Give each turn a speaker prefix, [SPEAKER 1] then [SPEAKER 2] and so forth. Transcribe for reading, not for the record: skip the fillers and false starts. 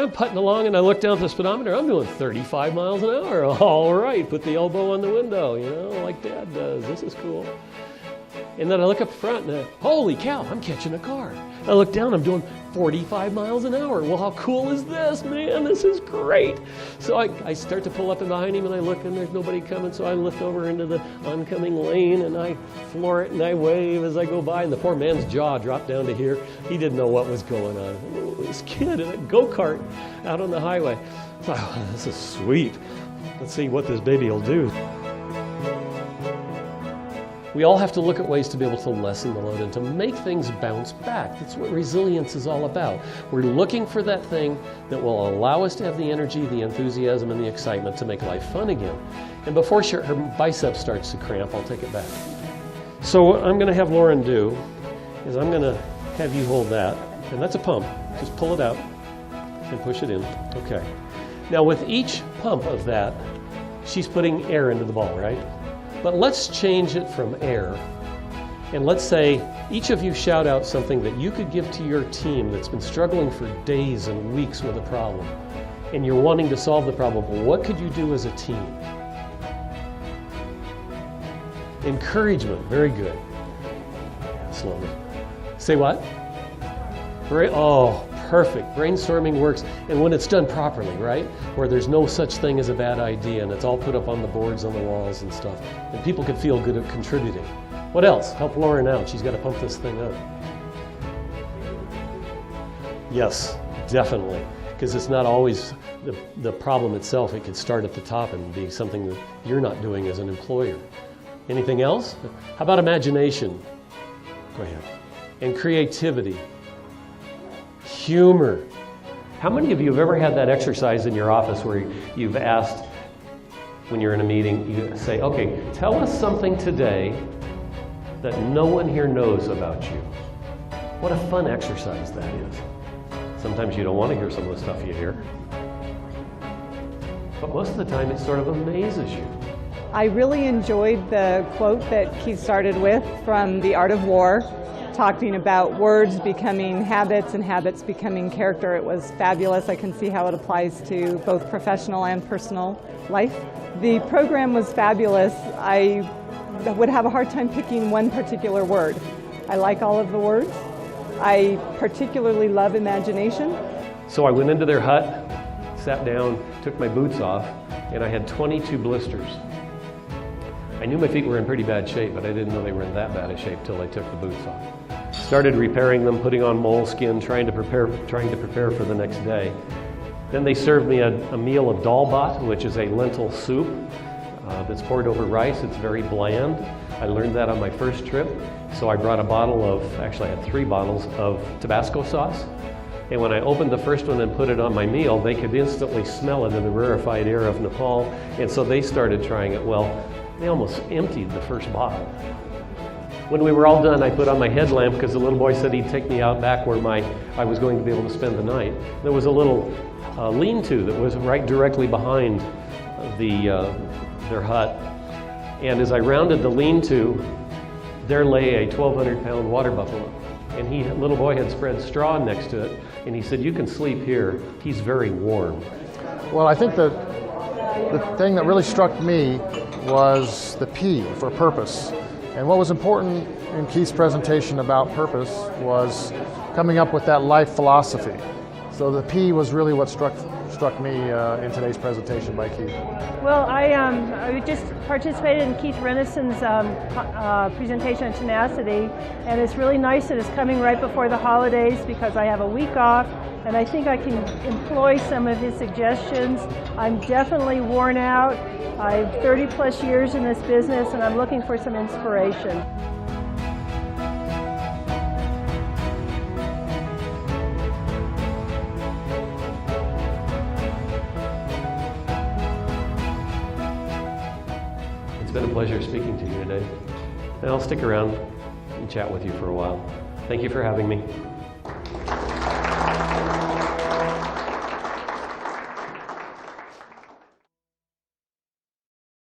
[SPEAKER 1] I'm putting along and I look down at the speedometer. I'm doing 35 miles an hour. All right, put the elbow on the window, you know, like Dad does. This is cool. And then I look up front and holy cow, I'm catching a car. I look down, I'm doing 45 miles an hour. Well, how cool is this, man? This is great. So I start to pull up in behind him and I look and there's nobody coming. So I lift over into the oncoming lane and I floor it and I wave as I go by. And the poor man's jaw dropped down to here. He didn't know what was going on. Oh, this kid in a go-kart out on the highway. I thought, oh, this is sweet. Let's see what this baby will do. We all have to look at ways to be able to lessen the load and to make things bounce back. That's what resilience is all about. We're looking for that thing that will allow us to have the energy, the enthusiasm, and the excitement to make life fun again. And before her bicep starts to cramp, I'll take it back. So what I'm going to have Lauren do is I'm going to have you hold that, and that's a pump. Just pull it out and push it in. Okay. Now with each pump of that, she's putting air into the ball, right? But let's change it from air, and let's say each of you shout out something that you could give to your team that's been struggling for days and weeks with a problem, and you're wanting to solve the problem. Well, what could you do as a team? Encouragement, very good. Slowly. Say what? Oh, perfect. Brainstorming works, and when it's done properly, right? Where there's no such thing as a bad idea, and it's all put up on the boards, on the walls and stuff, and people can feel good at contributing. What else? Help Lauren out. She's got to pump this thing up. Yes, definitely, because it's not always the problem itself. It could start at the top and be something that you're not doing as an employer. Anything else? How about imagination? Go ahead. And creativity. Humor. How many of you have ever had that exercise in your office where you've asked, when you're in a meeting, you say, okay, tell us something today that no one here knows about you. What a fun exercise that is. Sometimes you don't want to hear some of the stuff you hear, but most of the time it sort of amazes you.
[SPEAKER 2] I really enjoyed the quote that Keith started with from The Art of War, talking about words becoming habits and habits becoming character. It was fabulous. I can see how it applies to both professional and personal life. The program was fabulous. I would have a hard time picking one particular word. I like all of the words. I particularly love imagination.
[SPEAKER 1] So I went into their hut, sat down, took my boots off, and I had 22 blisters. I knew my feet were in pretty bad shape, but I didn't know they were in that bad a shape till I took the boots off. Started repairing them, putting on moleskin, trying to prepare for the next day. Then they served me a meal of dalbat, which is a lentil soup that's poured over rice. It's very bland. I learned that on my first trip, so I brought a bottle of, actually I had 3 bottles of Tabasco sauce. And when I opened the first one and put it on my meal, they could instantly smell it in the rarefied air of Nepal, and so they started trying it. Well, they almost emptied the first bottle. When we were all done, I put on my headlamp because the little boy said he'd take me out back where I was going to be able to spend the night. There was a little lean-to that was right directly behind their hut. And as I rounded the lean-to, there lay a 1,200-pound water buffalo. And little boy had spread straw next to it, and he said, "You can sleep here. He's very warm."
[SPEAKER 3] Well, I think the thing that really struck me was the P for purpose. And what was important in Keith's presentation about purpose was coming up with that life philosophy. So the P was really what struck me in today's presentation by Keith.
[SPEAKER 4] Well, I just participated in Keith Rennison's presentation on tenacity, and it's really nice that it's coming right before the holidays because I have a week off, and I think I can employ some of his suggestions. I'm definitely worn out. I have 30 plus years in this business, and I'm looking for some inspiration.
[SPEAKER 1] It's been a pleasure speaking to you today. And I'll stick around and chat with you for a while. Thank you for having me.